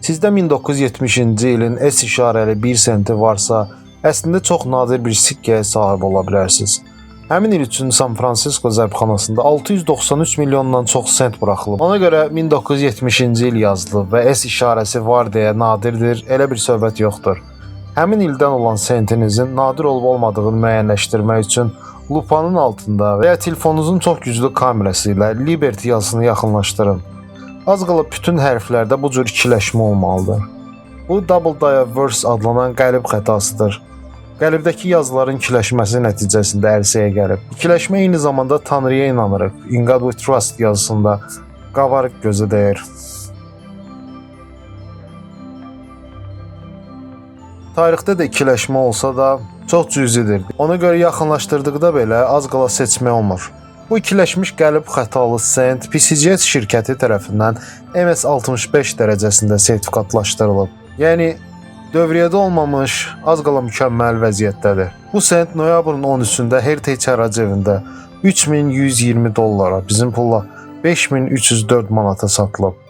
Sizdə 1970-ci ilin S işarəli 1 senti varsa, əslində çox nadir bir sikkəyə sahib ola bilərsiniz. Həmin il üçün San Fransisko zərbxanasında 693 milyondan çox sent buraxılıb. Ona görə 1970-ci il yazılıb və S işarəsi var deyə nadirdir, elə bir söhbət yoxdur. Həmin ildən olan sentinizin nadir olub olmadığını müəyyənləşdirmək üçün lupanın altında və ya telefonunuzun çox güclü kamerası ilə Liberty yazısını yaxınlaşdırın. Az qala bütün hərflərdə bu cür ikiləşmə olmalıdır. Bu Double Diverse adlanan qəlib xətasıdır. Qəlibdəki yazıların ikiləşməsi nəticəsində ərsəyə gəlib. İkiləşmə eyni zamanda Tanrıya inanırıq, In God We Trust yazısında qabarıq gözə dəyir. Tarixdə də ikiləşmə olsa da çox cüzidir. Ona görə yaxınlaşdırdıqda belə az qala seçmək olmur. Bu ikiləşmiş qəlib xətalı sent PCGS şirkəti tərəfindən MS65 dərəcəsində sertifikatlaşdırılıb. Yəni dövriyyədə olmamış, az qala mükəmməl vəziyyətdədir. Bu sent noyabrın 13-də Heritage hərrac evində $3120, bizim pulla 5304 manata satılıb.